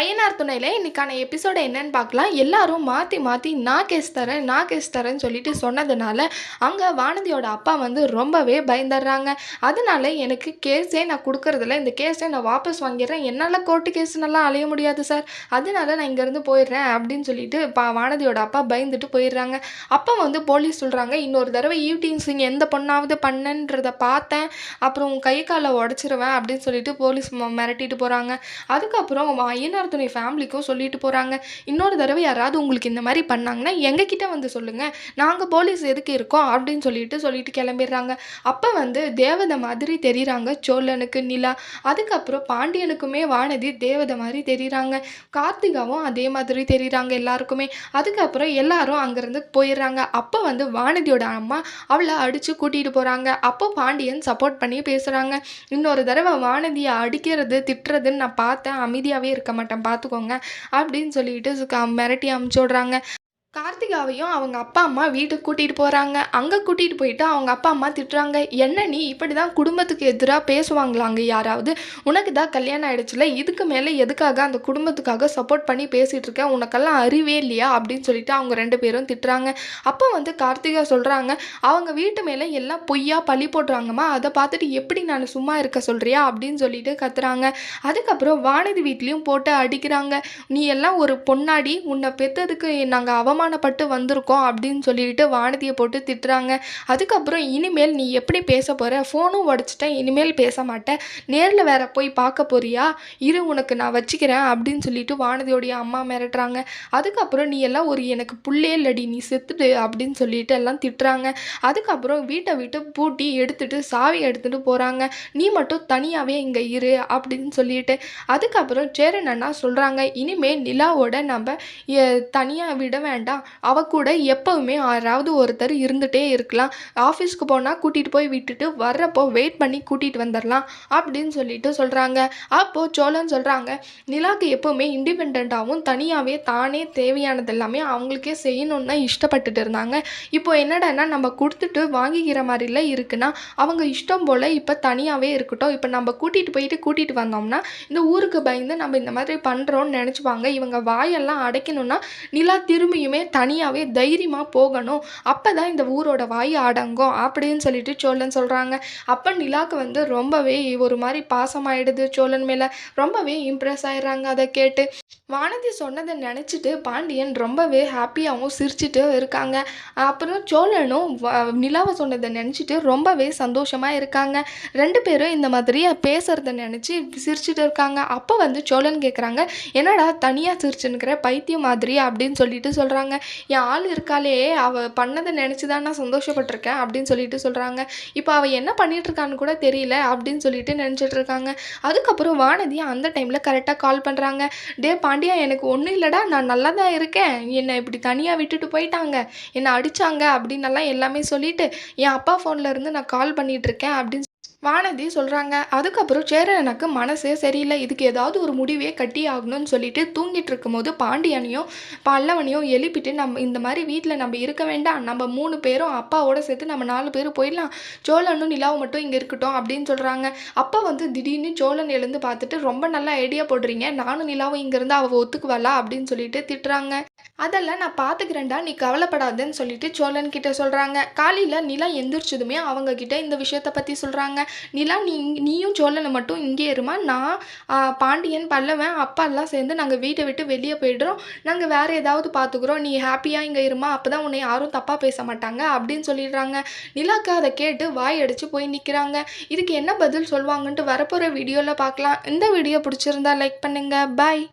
ஐயனார் துணையில இன்னைக்கான எபிசோடு என்னன்னு பார்க்கலாம். எல்லாரும் மாற்றி மாற்றி நான் கேஸ் தரேன் நான் கேஸ் தரேன்னு சொல்லிட்டு சொன்னதுனால அங்கே வானதியோட அப்பா வந்து ரொம்பவே பயந்துடுறாங்க. அதனால எனக்கு கேஸே நான் கொடுக்கறதில்ல, இந்த கேஸை நான் வாபஸ் வாங்கிடுறேன், என்னால் கோர்ட்டு கேஸ்னெல்லாம் அலைய முடியாது சார், அதனால நான் இங்கேருந்து போயிடுறேன் அப்படின்னு சொல்லிட்டு வானதியோட அப்பா பயந்துட்டு போயிடுறாங்க. அப்போ வந்து போலீஸ் சொல்கிறாங்க, இன்னொரு தடவை ஈவ்டீசிங் எந்த பொண்ணாவது பண்ணன்றதை பார்த்தேன், அப்புறம் கை காலை உடச்சிருவேன் அப்படின்னு சொல்லிட்டு போலீஸ் மிரட்டிட்டு போகிறாங்க. அதுக்கப்புறம் ஐயனார் துணை ஃபேமிலிக்கும் சொல்லிட்டு போகிறாங்க, இன்னொரு தடவை யாராவது உங்களுக்கு இந்த மாதிரி பண்ணாங்கன்னா எங்ககிட்ட வந்து சொல்லுங்கள், நாங்கள் போலீஸ் எதுக்கு இருக்கோம் அப்படின்னு சொல்லிட்டு கிளம்பிடுறாங்க. அப்போ வந்து தேவதை மாதிரி தெரியுறாங்க சோழனுக்கு நிலா, அதுக்கப்புறம் பாண்டியனுக்குமே வானதி தேவதை மாதிரி தெரியுறாங்க, கார்த்திகாவும் அதே மாதிரி தெரியுறாங்க எல்லாருக்குமே. அதுக்கப்புறம் எல்லாரும் அங்கேருந்து போயிடுறாங்க. அப்போ வந்து வானதியோட அம்மா அவளை அடித்து கூட்டிகிட்டு போகிறாங்க. அப்போ பாண்டியன் சப்போர்ட் பண்ணி பேசுகிறாங்க, இன்னொரு தடவை வானதியை அடிக்கிறது திட்டுறதுன்னு நான் பார்த்தேன், அமைதியாகவே இருக்க மாட்டேன் பார்த்துக்கோங்க அப்படின்னு சொல்லிட்டு மிரட்டி அமுச்சு விட்றாங்க. கார்த்திகாவையும் அவங்க அப்பா அம்மா வீட்டுக்கு கூட்டிகிட்டு போகிறாங்க. அங்கே கூட்டிகிட்டு போயிட்டு அவங்க அப்பா அம்மா திட்டுறாங்க, என்ன நீ இப்படி தான் குடும்பத்துக்கு எதிராக பேசுவாங்களாங்க யாராவது, உனக்கு தான் கல்யாணம் ஆகிடுச்சுல, இதுக்கு மேலே எதுக்காக அந்த குடும்பத்துக்காக சப்போர்ட் பண்ணி பேசிகிட்டு இருக்க, உனக்கெல்லாம் அறிவே இல்லையா அப்படின்னு சொல்லிட்டு அவங்க ரெண்டு பேரும் திட்டுறாங்க. அப்போ வந்து கார்த்திகா சொல்கிறாங்க, அவங்க வீட்டு மேலே எல்லாம் பொய்யா பழி போடுறாங்கம்மா, அதை பார்த்துட்டு எப்படி நான் சும்மா இருக்க சொல்கிறியா அப்படின்னு சொல்லிட்டு கத்துறாங்க. அதுக்கப்புறம் வானதி வீட்லேயும் போட்டு அடிக்கிறாங்க, நீ எல்லாம் ஒரு பொன்னாடி, உன்னை பெற்றதுக்கு நாங்கள் அவமானப்பட்டு வந்திருக்கோம் அப்படின்னு சொல்லிட்டு வானதியை போட்டு திட்டுறாங்க. அதுக்கப்புறம் இனிமேல் நீ எப்படி பேச போகிற, ஃபோனும் உடச்சிட்டேன், இனிமேல் பேச மாட்டேன், நேரில் வேற போய் பார்க்க போறியா, இரு உனக்கு நான் வச்சுக்கிறேன் அப்படின்னு சொல்லிட்டு வானதியோடைய அம்மா மிரட்டுறாங்க. அதுக்கப்புறம் நீ எல்லாம் ஒரு எனக்கு புள்ளே இல்லடி, நீ செத்துடு அப்படின்னு சொல்லிட்டு எல்லாம் திட்டுறாங்க. அதுக்கப்புறம் வீட்டை விட்டு பூட்டி எடுத்துட்டு சாவி எடுத்துகிட்டு போகிறாங்க, நீ மட்டும் தனியாகவே இங்கே இரு அப்படின்னு சொல்லிட்டு. அதுக்கப்புறம் சேரன் அண்ணா சொல்கிறாங்க, இனிமேல் நிலாவோட நம்ம தனியாக விட வேண்டாம், அவ கூட எப்பவுமே யாராவது ஒருத்தர் இருந்துகிட்டே இருக்கலாம், ஆஃபீஸ்க்கு போனால் கூட்டிகிட்டு போய் விட்டுட்டு வர்றப்போ வெயிட் பண்ணி கூட்டிகிட்டு வந்துடலாம் அப்படின்னு சொல்லிட்டு சொல்கிறாங்க. அப்போது சோழன் சொல்கிறாங்க, நிலாவுக்கு எப்போவுமே இண்டிபெண்ட்டாகவும் தனியாகவே தானே தேவையானது எல்லாமே அவங்களுக்கே செய்யணுன்னு தான் இஷ்டப்பட்டுட்டு இருந்தாங்க, இப்போ என்னடான்னா நம்ம கொடுத்துட்டு வாங்கிக்கிற மாதிரிலாம் இருக்குன்னா அவங்க இஷ்டம் போல் இப்போ தனியாகவே இருக்கட்டும், இப்போ நம்ம கூட்டிகிட்டு வந்தோம்னா இந்த ஊருக்கு பயந்து நம்ம இந்த மாதிரி பண்ணுறோன்னு நினச்சிப்பாங்க, இவங்க வாயெல்லாம் அடைக்கணும்னா நிலா திரும்பியுமே தனியாகவே தைரியமாக போகணும், அப்போ தான் இந்த ஊரோட வாய் அடங்கும் அப்படின்னு சொல்லிட்டு சோழன் சொல்கிறாங்க. அப்போ நிலாவுக்கு வந்து ரொம்பவே ஒரு மாதிரி பாசமாயிடுது சோழன் மேலே, ரொம்பவே இம்ப்ரெஸ் ஆயிடுறாங்க. அதை கேட்டு வானதி சொன்னதை நினச்சிட்டு பாண்டியன் ரொம்பவே ஹாப்பியாகவும் சிரிச்சிட்டு இருக்காங்க. அப்புறம் சோழனும் நிலாவை சொன்னதை நினச்சிட்டு ரொம்பவே சந்தோஷமாக இருக்காங்க. ரெண்டு பேரும் இந்த மாதிரி பேசுகிறத நினச்சி சிரிச்சிட்டு இருக்காங்க. அப்போ வந்து சோழன் கேட்குறாங்க, என்னடா தனியாக சிரிச்சுன்னுக்கிற பைத்தியம் மாதிரி அப்படின்னு சொல்லிட்டு சொல்கிறாங்க, என் ஆள் இருக்காளே அவள் பண்ணதை நினச்சி தான் நான் சந்தோஷப்பட்டிருக்கேன் அப்படின்னு சொல்லிட்டு சொல்கிறாங்க, இப்போ அவள் என்ன பண்ணிகிட்ருக்கான்னு கூட தெரியல அப்படின்னு சொல்லிட்டு நினச்சிட்டு இருக்காங்க. அதுக்கப்புறம் வானதி அந்த டைமில் கரெக்டாக கால் பண்ணுறாங்க, டே பாண்டியா எனக்கு ஒன்றும் இல்லைடா, நான் நல்லா தான் இருக்கேன், என்னை இப்படி தனியாக விட்டுட்டு போயிட்டாங்க, என்னை அடித்தாங்க அப்படின்னெல்லாம் எல்லாமே சொல்லிவிட்டு என் அப்பா ஃபோனில் இருந்து நான் கால் பண்ணிகிட்ருக்கேன் அப்படின்னு வானதி சொல்கிறாங்க. அதுக்கப்புறம் சேரன் எனக்கு மனசே சரியில்லை, இதுக்கு ஏதாவது ஒரு முடிவே கட்டி ஆகணும்னு சொல்லிட்டு தூங்கிட்டு இருக்கும்போது பாண்டியனையும் பல்லவனையும் எழுப்பிட்டு, நம்ம இந்த மாதிரி வீட்டில் நம்ம இருக்க வேண்டாம், நம்ம 3 பேரும் அப்பாவோட சேர்த்து நம்ம 4 பேர் போயிடலாம், சோழனும் நிலாவும் மட்டும் இங்கே இருக்கட்டும் அப்படின்னு சொல்கிறாங்க. அப்போ வந்து திடீர்னு சோழன் எழுந்து பார்த்துட்டு, ரொம்ப நல்ல ஐடியா போடுறீங்க, நானும் நிலாவும் இங்கேருந்து அவள் ஒத்துக்குவாளா அப்படின்னு சொல்லிட்டு திட்டுறாங்க. அதெல்லாம் நான் பார்த்துக்கிறேன்டா, நீ கவலைப்படாதுன்னு சொல்லிட்டு சோழன் கிட்ட சொல்கிறாங்க. காலையில் நிலா எந்திரிச்சதுமே அவங்க கிட்ட இந்த விஷயத்தை பற்றி சொல்கிறாங்க, நிலா நீயும் சோழனை மட்டும் இங்கே இருமா, நான் பாண்டியன் பல்லவன் அப்பா எல்லாம் சேர்ந்து நாங்கள் வீட்டை விட்டு வெளியே போய்டுறோம், நாங்கள் வேறு ஏதாவது பார்த்துக்குறோம், நீ ஹாப்பியாக இங்கே இருமா, அப்போ தான் உன்னை யாரும் தப்பாக பேச மாட்டாங்க அப்படின்னு சொல்லிடுறாங்க. நிலாக்கு அதை கேட்டு வாய் அடித்து போய் நிற்கிறாங்க. இதுக்கு என்ன பதில் சொல்லுவாங்கன்ட்டு வரப்போகிற வீடியோவில் பார்க்கலாம். இந்த வீடியோ பிடிச்சிருந்தா லைக் பண்ணுங்கள். பாய்.